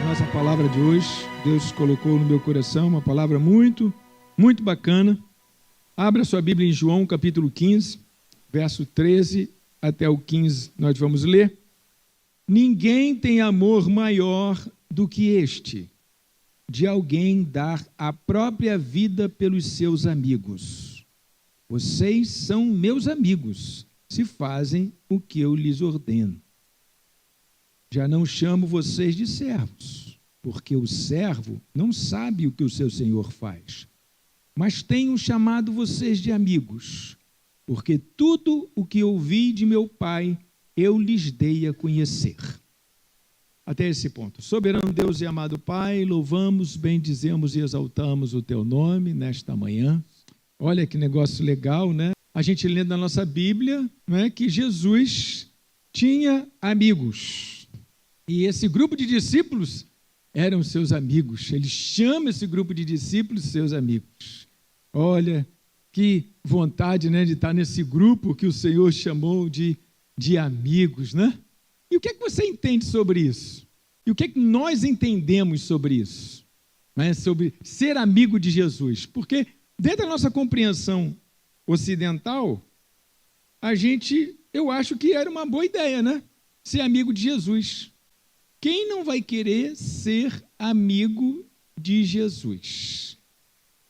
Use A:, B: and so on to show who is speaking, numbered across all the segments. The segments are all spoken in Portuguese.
A: nossa palavra de hoje. Deus colocou no meu coração uma palavra muito bacana. Abra sua Bíblia em João, capítulo 15, verso 13 até o 15, nós vamos ler. Ninguém tem amor maior do que este, de alguém dar a própria vida pelos seus amigos. Vocês são meus amigos, se fazem o que eu lhes ordeno. Já não chamo vocês de servos, porque o servo não sabe o que o seu senhor faz. Mas tenho chamado vocês de amigos, porque tudo o que ouvi de meu Pai, eu lhes dei a conhecer. Até esse ponto. Soberano Deus e amado Pai, louvamos, bendizemos e exaltamos o teu nome nesta manhã. Olha que negócio legal, né? A gente lê na nossa Bíblia, não é, que Jesus tinha amigos. E esse grupo de discípulos eram seus amigos. Ele chama esse grupo de discípulos seus amigos. Olha, que vontade, né, de estar nesse grupo que o Senhor chamou de amigos, né? E o que é que você entende sobre isso? E o que é que nós entendemos sobre isso? Né? Sobre ser amigo de Jesus. Porque dentro da nossa compreensão ocidental, eu acho que era uma boa ideia, né? Ser amigo de Jesus. Quem não vai querer ser amigo de Jesus?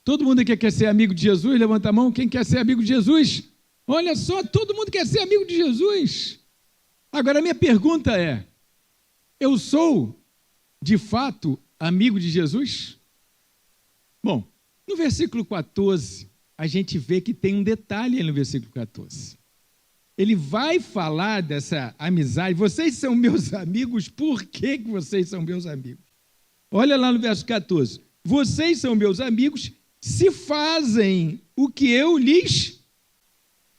A: Todo mundo aqui quer ser amigo de Jesus? Levanta a mão. Quem quer ser amigo de Jesus? Olha só, todo mundo quer ser amigo de Jesus. Agora, a minha pergunta é, eu sou, de fato, amigo de Jesus? Bom, no versículo 14, a gente vê que tem um detalhe aí no versículo 14. Ele vai falar dessa amizade. Vocês são meus amigos, por que vocês são meus amigos? Olha lá no verso 14. Vocês são meus amigos se fazem o que eu lhes...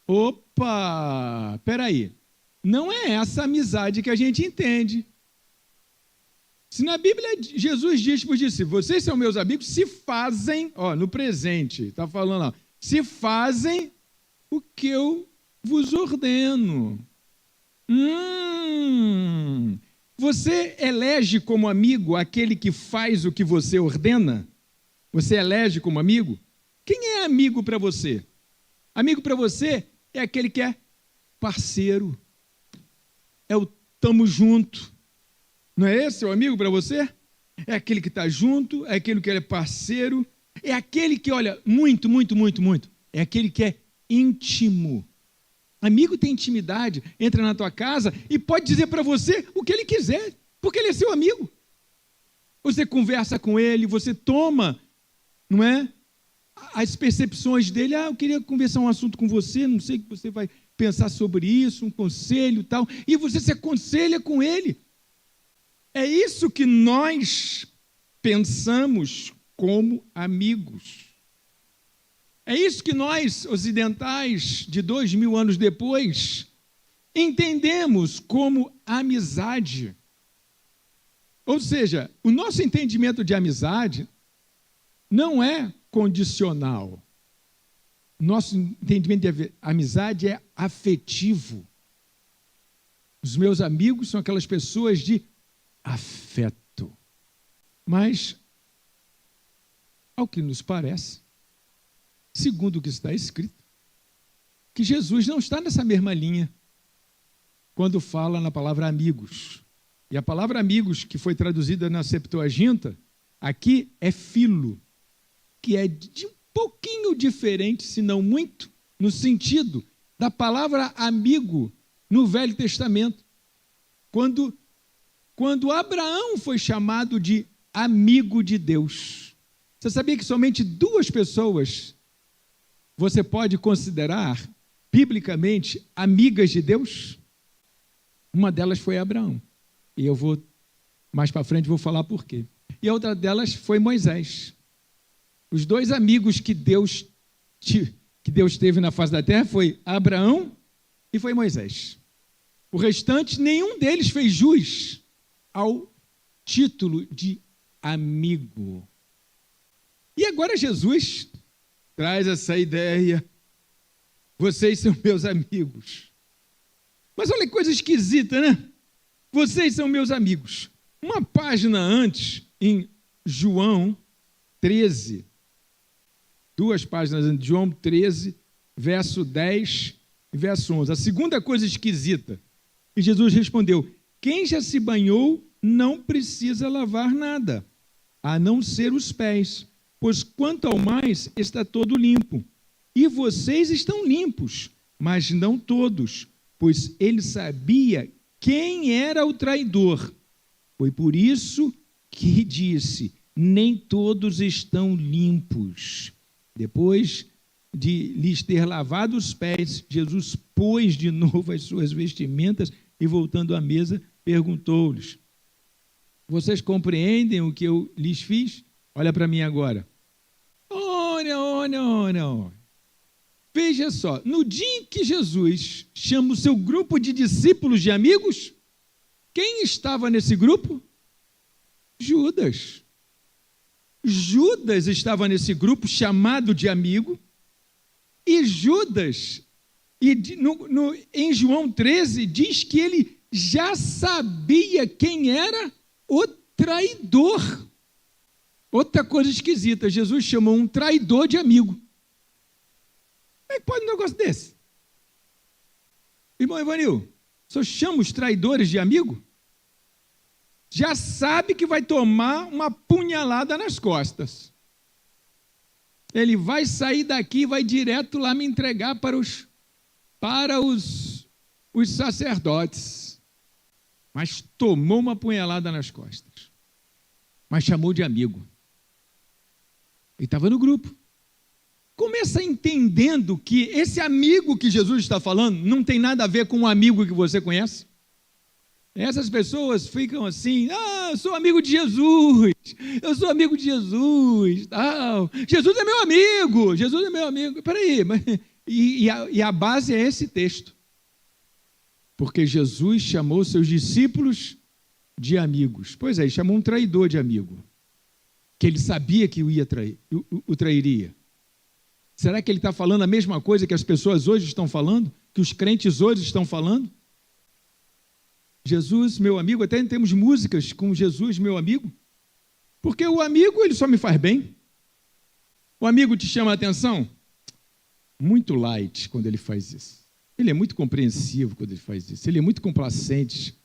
A: Opa, peraí. Não é essa amizade que a gente entende. Se na Bíblia Jesus diz para os discípulos, vocês são meus amigos se fazem, no presente, está falando lá, se fazem o que eu vos ordeno. Você elege como amigo aquele que faz o que você ordena? Você elege como amigo? Quem é amigo para você? Amigo para você é aquele que é parceiro. É o tamo junto. Não é esse o amigo para você? É aquele que está junto, é aquele que é parceiro, é aquele que, olha, muito. É aquele que é íntimo. Amigo tem intimidade, entra na tua casa e pode dizer para você o que ele quiser, porque ele é seu amigo. Você conversa com ele, você toma, não é, as percepções dele. Eu queria conversar um assunto com você, não sei o que você vai pensar sobre isso, um conselho e tal, e você se aconselha com ele. É isso que nós pensamos como amigos. É isso que nós, ocidentais, de 2000 anos depois, entendemos como amizade. Ou seja, o nosso entendimento de amizade não é condicional. Nosso entendimento de amizade é afetivo. Os meus amigos são aquelas pessoas de afeto. Mas, ao que nos parece, segundo o que está escrito, que Jesus não está nessa mesma linha quando fala na palavra amigos. E a palavra amigos, que foi traduzida na Septuaginta, aqui é filo, que é de um pouquinho diferente, se não muito, no sentido da palavra amigo no Velho Testamento. Quando Abraão foi chamado de amigo de Deus. Você sabia que somente duas pessoas você pode considerar, biblicamente, amigas de Deus? Uma delas foi Abraão. E eu vou, mais para frente, vou falar por quê. E a outra delas foi Moisés. Os dois amigos que Deus teve na face da terra foi Abraão e foi Moisés. O restante, nenhum deles fez jus ao título de amigo. E agora Jesus traz essa ideia. Vocês são meus amigos. Mas olha que coisa esquisita, né? Vocês são meus amigos. Uma página antes, em João 13, 2 páginas antes, João 13, verso 10 e verso 11. A segunda coisa esquisita. E Jesus respondeu: quem já se banhou não precisa lavar nada, a não ser os pés, pois quanto ao mais está todo limpo. E vocês estão limpos, mas não todos, pois ele sabia quem era o traidor. Foi por isso que disse: nem todos estão limpos. Depois de lhes ter lavado os pés, Jesus pôs de novo as suas vestimentas e, voltando à mesa, perguntou-lhes: vocês compreendem o que eu lhes fiz? Olha para mim agora. Olha. Veja só, no dia em que Jesus chama o seu grupo de discípulos de amigos, quem estava nesse grupo? Judas. Judas estava nesse grupo chamado de amigo, e Judas, em João 13, diz que ele já sabia quem era o traidor. Outra coisa esquisita, Jesus chamou um traidor de amigo. Como é que pode um negócio desse? Irmão Ivanil, o senhor chama os traidores de amigo? Já sabe que vai tomar uma punhalada nas costas. Ele vai sair daqui e vai direto lá me entregar para os sacerdotes. Mas tomou uma punhalada nas costas. Mas chamou de amigo. Ele estava no grupo. Começa entendendo que esse amigo que Jesus está falando não tem nada a ver com um amigo que você conhece. Essas pessoas ficam assim: eu sou amigo de Jesus, eu sou amigo de Jesus, tal. Jesus é meu amigo, Jesus é meu amigo. Peraí, e a base é esse texto. Porque Jesus chamou seus discípulos de amigos. Pois é, ele chamou um traidor de amigo, que ele sabia que o trairia. Será que ele está falando a mesma coisa que as pessoas hoje estão falando? Que os crentes hoje estão falando? Jesus, meu amigo, até temos músicas com Jesus, meu amigo, porque o amigo, ele só me faz bem. O amigo te chama a atenção? Muito light quando ele faz isso. Ele é muito compreensivo quando ele faz isso. Ele é muito complacente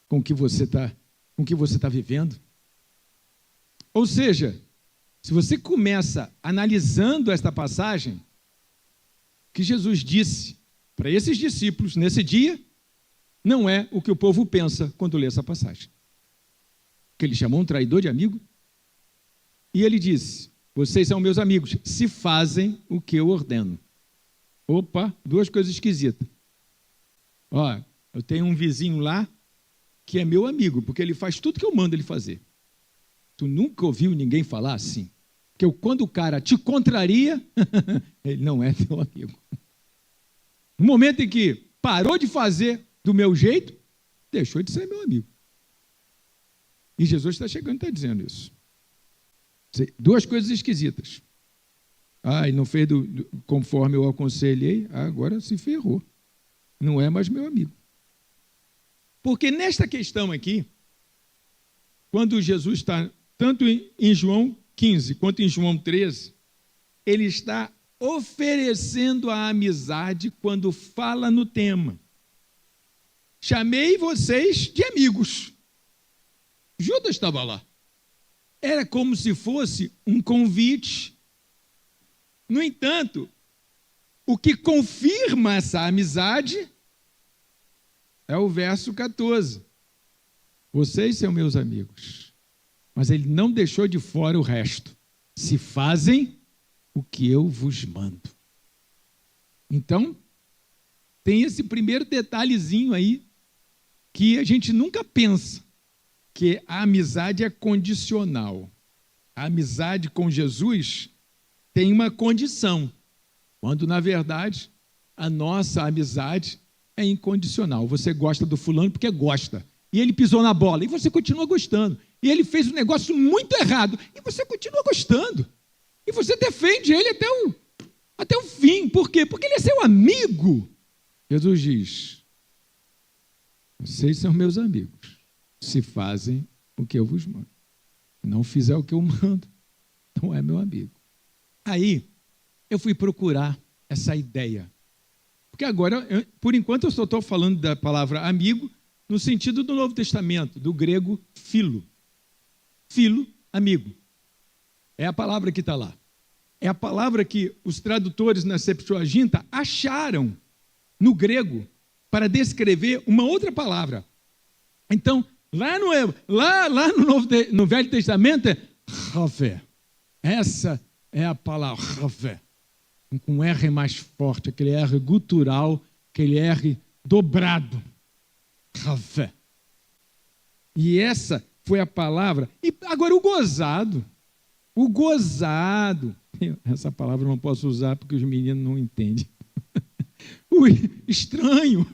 A: com o que você está vivendo. Ou seja, se você começa analisando esta passagem, que Jesus disse para esses discípulos nesse dia, não é o que o povo pensa quando lê essa passagem. Que ele chamou um traidor de amigo, e ele disse: vocês são meus amigos, se fazem o que eu ordeno. Opa, 2 coisas esquisitas. Eu tenho um vizinho lá que é meu amigo, porque ele faz tudo que eu mando ele fazer. Tu nunca ouviu ninguém falar assim? Porque quando o cara te contraria, ele não é teu amigo. No momento em que parou de fazer do meu jeito, deixou de ser meu amigo. E Jesus está chegando e está dizendo isso. 2 coisas esquisitas. E não fez conforme eu aconselhei, agora se ferrou. Não é mais meu amigo. Porque nesta questão aqui, quando Jesus está, tanto em João 15 quanto em João 13, ele está oferecendo a amizade quando fala no tema. Chamei vocês de amigos. Judas estava lá. Era como se fosse um convite. No entanto, o que confirma essa amizade é o verso 14. Vocês são meus amigos. Mas ele não deixou de fora o resto. Se fazem o que eu vos mando. Então, tem esse primeiro detalhezinho aí que a gente nunca pensa, que a amizade é condicional. A amizade com Jesus tem uma condição, quando, na verdade, a nossa amizade é incondicional. Você gosta do fulano porque gosta, e ele pisou na bola, e você continua gostando. E ele fez um negócio muito errado, e você continua gostando. E você defende ele até o fim. Por quê? Porque ele é seu amigo. Jesus diz: vocês são meus amigos, se fazem o que eu vos mando. Se não fizer o que eu mando, não é meu amigo. Aí, eu fui procurar essa ideia. Porque agora, por enquanto, eu só estou falando da palavra amigo no sentido do Novo Testamento, do grego filo. Filo, amigo. É a palavra que está lá. É a palavra que os tradutores na Septuaginta acharam no grego para descrever uma outra palavra. Então, lá no Velho Testamento é Ravé. Essa é a palavra Ravé. Com um R mais forte, aquele R gutural, aquele R dobrado. Ravé. E essa foi a palavra. E agora o gozado. O gozado. Essa palavra eu não posso usar porque os meninos não entendem. O estranho.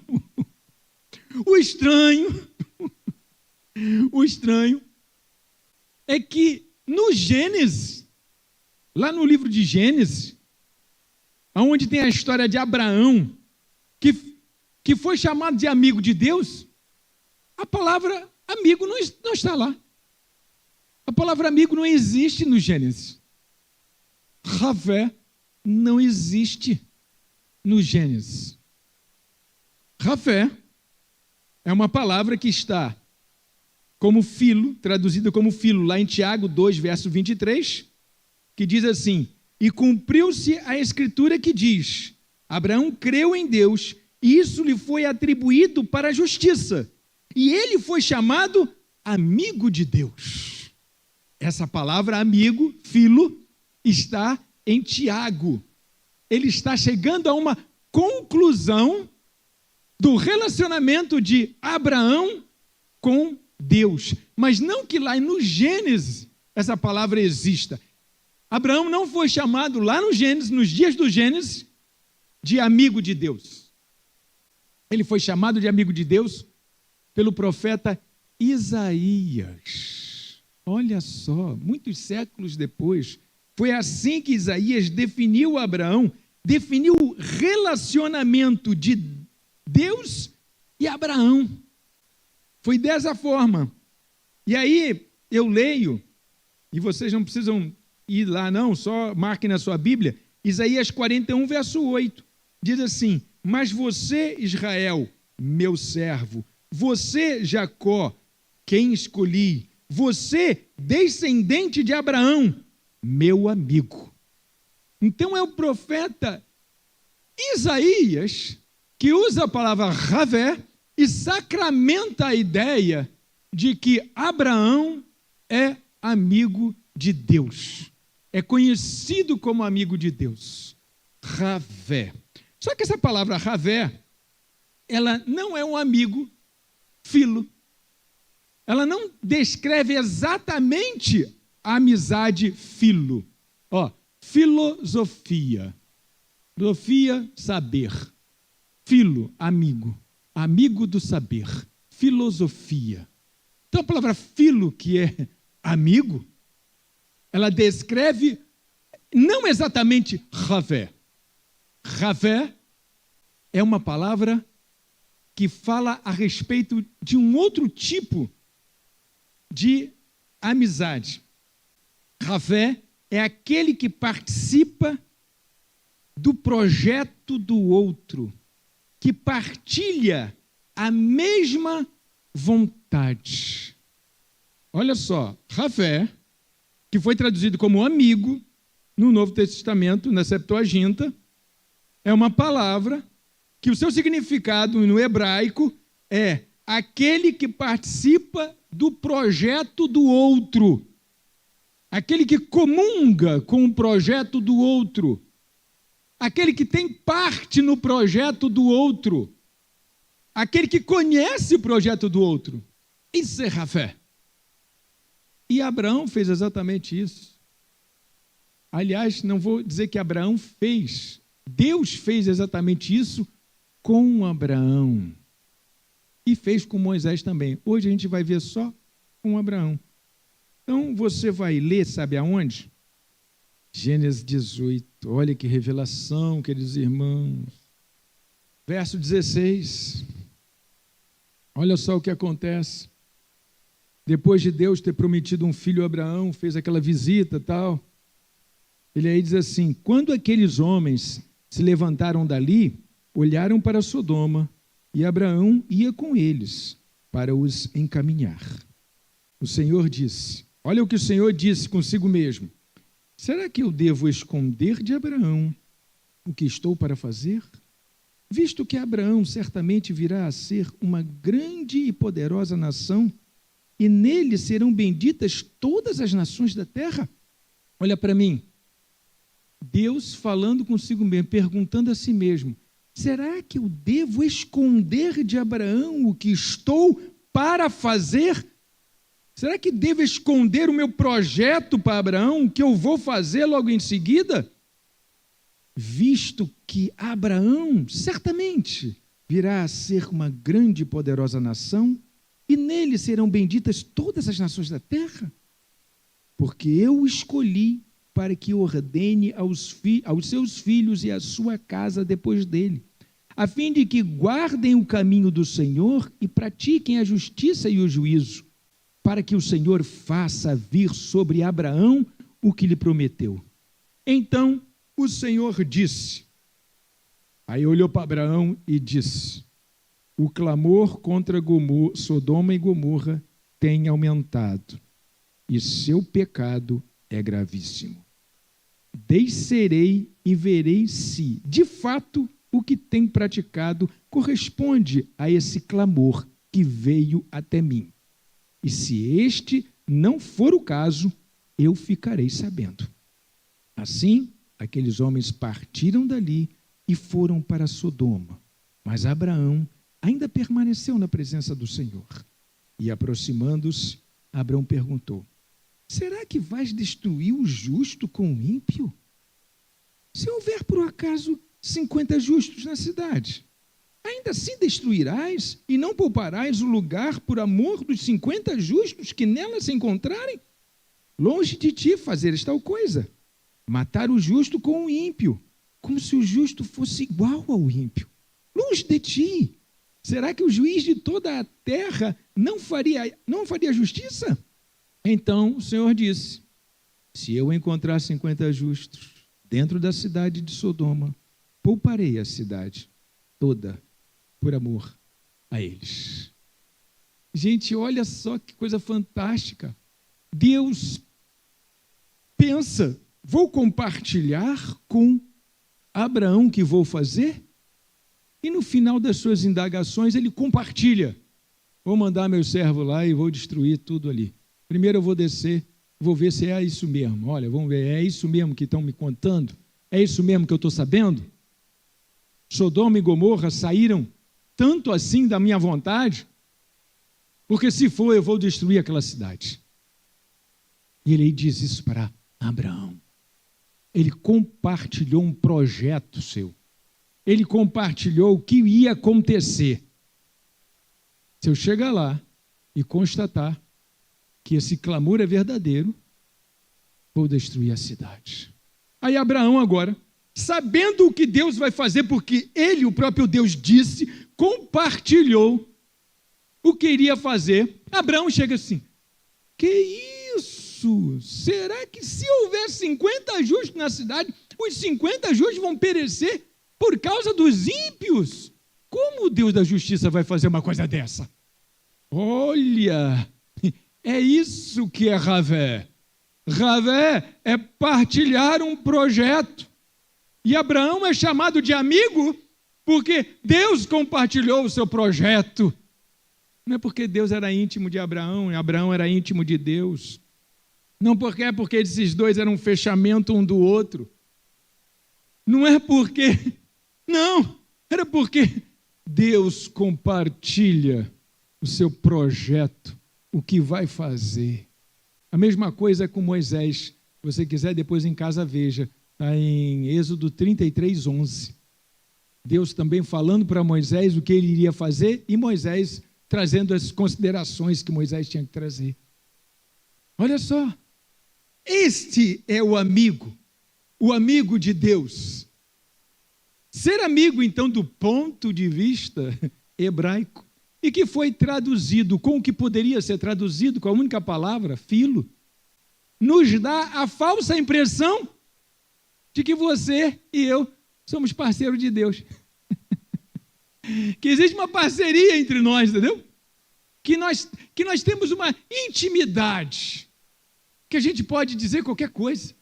A: O estranho. O estranho é que no Gênesis, lá no livro de Gênesis, onde tem a história de Abraão, que foi chamado de amigo de Deus, a palavra amigo não está lá. A palavra amigo não existe no Gênesis. Ravé não existe no Gênesis. Ravé é uma palavra que está como filo, traduzida como filo, lá em Tiago 2, verso 23, que diz assim: e cumpriu-se a escritura que diz, Abraão creu em Deus, e isso lhe foi atribuído para a justiça, e ele foi chamado amigo de Deus. Essa palavra amigo, filo, está em Tiago. Ele está chegando a uma conclusão do relacionamento de Abraão com Deus. Mas não que lá no Gênesis essa palavra exista. Abraão não foi chamado lá no Gênesis, nos dias do Gênesis, de amigo de Deus. Ele foi chamado de amigo de Deus pelo profeta Isaías. Olha só, muitos séculos depois, foi assim que Isaías definiu Abraão, definiu o relacionamento de Deus e Abraão. Foi dessa forma. E aí eu leio, e vocês não precisam ir lá não, só marquem na sua Bíblia, Isaías 41, verso 8, diz assim: mas você, Israel, meu servo, você, Jacó, quem escolhi, você, descendente de Abraão, meu amigo. Então é o profeta Isaías que usa a palavra Ravé e sacramenta a ideia de que Abraão é amigo de Deus. É conhecido como amigo de Deus. Ravé. Só que essa palavra Ravé, ela não é um amigo filo. Ela não descreve exatamente a amizade filo. Filosofia. Filosofia, saber. Filo, amigo. Amigo do saber. Filosofia. Então a palavra filo, que é amigo, ela descreve não exatamente Ravé. Ravé é uma palavra que fala a respeito de um outro tipo de amizade. Ravé é aquele que participa do projeto do outro, que partilha a mesma vontade. Olha só, Ravé, que foi traduzido como amigo no Novo Testamento, na Septuaginta, é uma palavra que o seu significado no hebraico é aquele que participa do projeto do outro, aquele que comunga com o projeto do outro, aquele que tem parte no projeto do outro, aquele que conhece o projeto do outro. Isso é Ravé. E Abraão fez exatamente isso. Aliás, não vou dizer que Abraão fez, Deus fez exatamente isso com Abraão. E fez com Moisés também. Hoje a gente vai ver só com Abraão. Então você vai ler, sabe aonde? Gênesis 18. Olha que revelação, queridos irmãos. Verso 16. Olha só o que acontece. depois de Deus ter prometido um filho a Abraão, fez aquela visita e tal. Ele aí diz assim: quando aqueles homens se levantaram dali, olharam para Sodoma, e Abraão ia com eles para os encaminhar. O Senhor disse, olha o que o Senhor disse consigo mesmo: será que eu devo esconder de Abraão o que estou para fazer? Visto que Abraão certamente virá a ser uma grande e poderosa nação, e nele serão benditas todas as nações da terra. Olha para mim, Deus falando consigo mesmo, perguntando a si mesmo: será que eu devo esconder de Abraão o que estou para fazer? Será que devo esconder o meu projeto para Abraão, o que eu vou fazer logo em seguida? Visto que Abraão certamente virá a ser uma grande e poderosa nação, e nele serão benditas todas as nações da terra, porque eu o escolhi para que ordene aos seus filhos e à sua casa depois dele, a fim de que guardem o caminho do Senhor e pratiquem a justiça e o juízo, para que o Senhor faça vir sobre Abraão o que lhe prometeu. Então o Senhor disse, aí olhou para Abraão e disse: o clamor contra Sodoma e Gomorra tem aumentado, e seu pecado é gravíssimo. Descerei e verei se, de fato, o que tem praticado corresponde a esse clamor que veio até mim. E se este não for o caso, eu ficarei sabendo. Assim, aqueles homens partiram dali e foram para Sodoma. Mas Abraão ainda permaneceu na presença do Senhor. E aproximando-se, Abraão perguntou: será que vais destruir o justo com o ímpio? Se houver por acaso 50 justos na cidade, ainda assim destruirás e não pouparás o lugar por amor dos 50 justos que nela se encontrarem? Longe de ti fazeres tal coisa, matar o justo com o ímpio, como se o justo fosse igual ao ímpio. Longe de ti. Será que o juiz de toda a terra não faria justiça? Então o Senhor disse: se eu encontrar 50 justos dentro da cidade de Sodoma, pouparei a cidade toda por amor a eles. Gente, olha só que coisa fantástica. Deus pensa: vou compartilhar com Abraão o que vou fazer? E no final das suas indagações, ele compartilha: vou mandar meu servo lá e vou destruir tudo ali. Primeiro eu vou descer, vou ver se é isso mesmo. Olha, vamos ver, é isso mesmo que estão me contando? É isso mesmo que eu estou sabendo? Sodoma e Gomorra saíram tanto assim da minha vontade? Porque se for, eu vou destruir aquela cidade. E ele diz isso para Abraão. Ele compartilhou um projeto seu. Ele compartilhou o que ia acontecer. Se eu chegar lá e constatar que esse clamor é verdadeiro, vou destruir a cidade. Aí Abraão agora, sabendo o que Deus vai fazer, porque ele, o próprio Deus, disse, compartilhou o que iria fazer. Abraão chega assim: que isso? Será que se houver 50 justos na cidade, os 50 justos vão perecer por causa dos ímpios? Como o Deus da justiça vai fazer uma coisa dessa? Olha, é isso que é Ravé. Ravé é partilhar um projeto. E Abraão é chamado de amigo porque Deus compartilhou o seu projeto. Não é porque Deus era íntimo de Abraão e Abraão era íntimo de Deus. Não porque é porque esses dois eram um fechamento um do outro. Não é porque... Não, era porque Deus compartilha o seu projeto, o que vai fazer. A mesma coisa é com Moisés. Se você quiser, depois em casa veja. Está em Êxodo 33, 11. Deus também falando para Moisés o que ele iria fazer e Moisés trazendo as considerações que Moisés tinha que trazer. Olha só. Este é o amigo de Deus. Ser amigo, então, do ponto de vista hebraico, e que foi traduzido com o que poderia ser traduzido com a única palavra, filo, nos dá a falsa impressão de que você e eu somos parceiros de Deus. Que existe uma parceria entre nós, entendeu? Que nós temos uma intimidade, que a gente pode dizer qualquer coisa.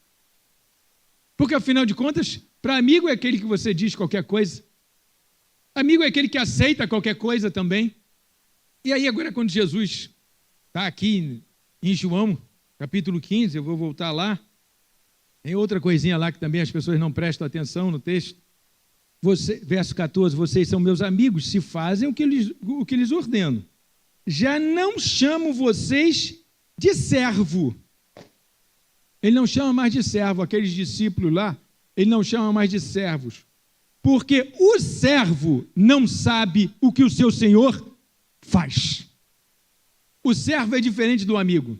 A: Porque, afinal de contas, para amigo é aquele que você diz qualquer coisa. Amigo é aquele que aceita qualquer coisa também. E aí, agora, quando Jesus está aqui em João, capítulo 15, eu vou voltar lá, tem outra coisinha lá que também as pessoas não prestam atenção no texto. Verso 14, vocês são meus amigos, se fazem o que lhes ordeno. Já não chamo vocês de servo. Ele não chama mais de servo, aqueles discípulos lá, ele não chama mais de servos. Porque o servo não sabe o que o seu senhor faz. O servo é diferente do amigo.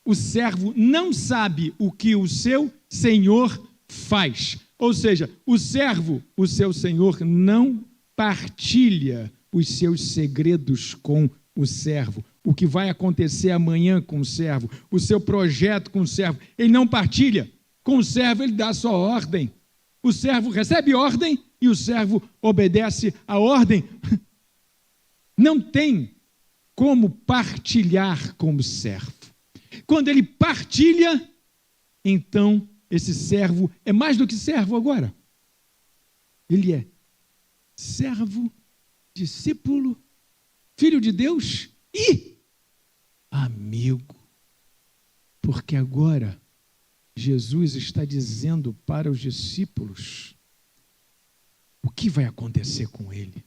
A: O servo não sabe o que o seu senhor faz. Ou seja, o servo, o seu senhor, não partilha os seus segredos com o servo. O que vai acontecer amanhã com o servo, o seu projeto com o servo, ele não partilha. Com o servo, ele dá só ordem. O servo recebe ordem e o servo obedece a ordem. Não tem como partilhar com o servo. Quando ele partilha, então esse servo é mais do que servo agora. Ele é servo, discípulo, filho de Deus e amigo. Porque agora Jesus está dizendo para os discípulos o que vai acontecer com ele.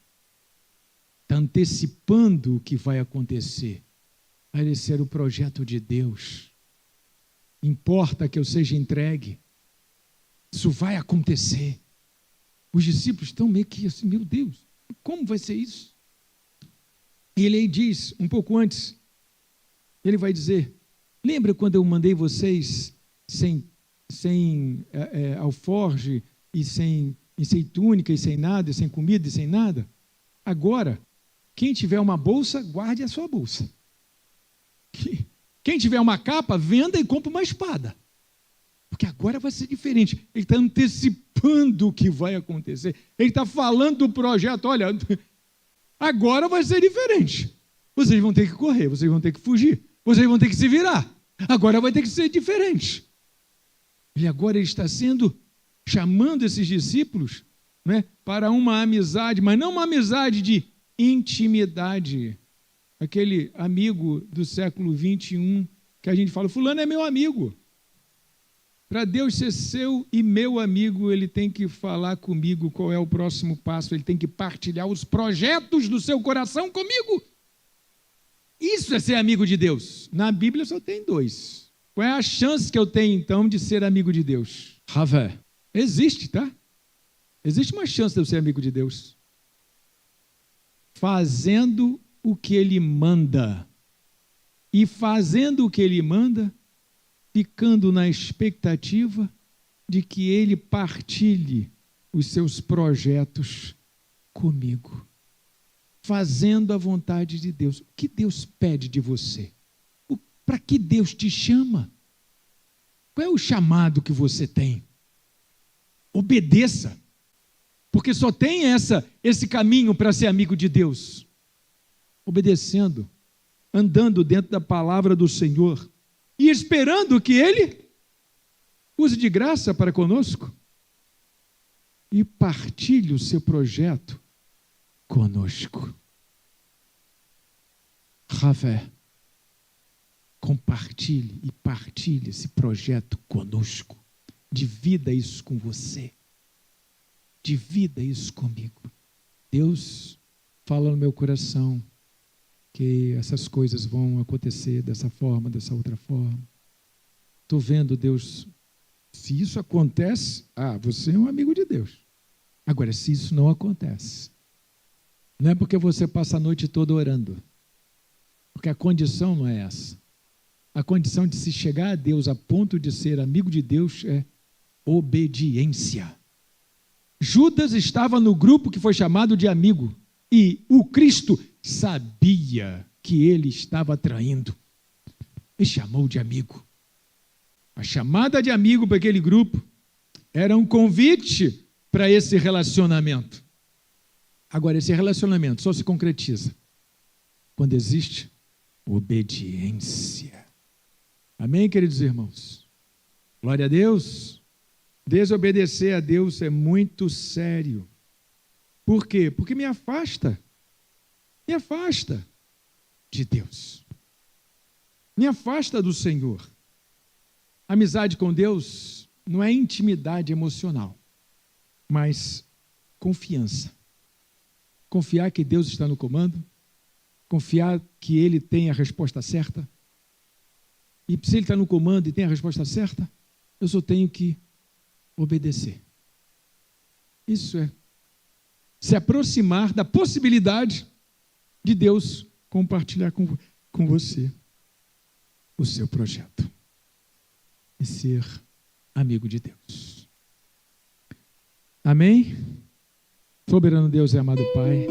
A: Está antecipando o que vai acontecer. Vai ser o projeto de Deus. Importa que eu seja entregue. Isso vai acontecer. Os discípulos estão meio que assim, meu Deus, como vai ser isso? E ele diz, um pouco antes, ele vai dizer, lembra quando eu mandei vocês sem alforge e sem túnica e sem nada, e sem comida e sem nada? Agora, quem tiver uma bolsa, guarde a sua bolsa. Quem tiver uma capa, venda e compre uma espada. Porque agora vai ser diferente. Ele está antecipando o que vai acontecer. Ele está falando do projeto. Olha, agora vai ser diferente. Vocês vão ter que correr, vocês vão ter que fugir, vocês vão ter que se virar. Agora vai ter que ser diferente. E agora ele está chamando esses discípulos, né, para uma amizade, mas não uma amizade de intimidade. Aquele amigo do século 21, que a gente fala, fulano é meu amigo. Para Deus ser seu e meu amigo, ele tem que falar comigo qual é o próximo passo, ele tem que partilhar os projetos do seu coração comigo. Isso é ser amigo de Deus. Na Bíblia só tem dois. Qual é a chance que eu tenho, então, de ser amigo de Deus? Ravé. Existe, tá? Existe uma chance de eu ser amigo de Deus. Fazendo o que Ele manda. E fazendo o que Ele manda, ficando na expectativa de que Ele partilhe os seus projetos comigo. Fazendo a vontade de Deus. O que Deus pede de você? Para que Deus te chama? Qual é o chamado que você tem? Obedeça. Porque só tem esse caminho para ser amigo de Deus. Obedecendo, andando dentro da palavra do Senhor e esperando que Ele use de graça para conosco e partilhe o seu projeto conosco. Ravé, compartilhe e partilhe esse projeto conosco. Divida isso com você. Divida isso comigo. Deus fala no meu coração que essas coisas vão acontecer dessa forma, dessa outra forma. Estou vendo Deus. Se isso acontece, você é um amigo de Deus. Agora, se isso não acontece, não é porque você passa a noite toda orando. Porque a condição não é essa. A condição de se chegar a Deus a ponto de ser amigo de Deus é obediência. Judas estava no grupo que foi chamado de amigo. E o Cristo sabia que ele estava traindo e chamou de amigo. A chamada de amigo para aquele grupo era um convite para esse relacionamento. Agora, esse relacionamento só se concretiza quando existe obediência. Amém, queridos irmãos? Glória a Deus. Desobedecer a Deus é muito sério. Por quê? Porque me afasta de Deus. Me afasta do Senhor. Amizade com Deus não é intimidade emocional, mas confiança. Confiar que Deus está no comando, confiar que Ele tem a resposta certa. E se Ele está no comando e tem a resposta certa, eu só tenho que obedecer. Isso é se aproximar da possibilidade de Deus compartilhar com você o seu projeto e ser amigo de Deus. Amém? Soberano Deus e amado Pai,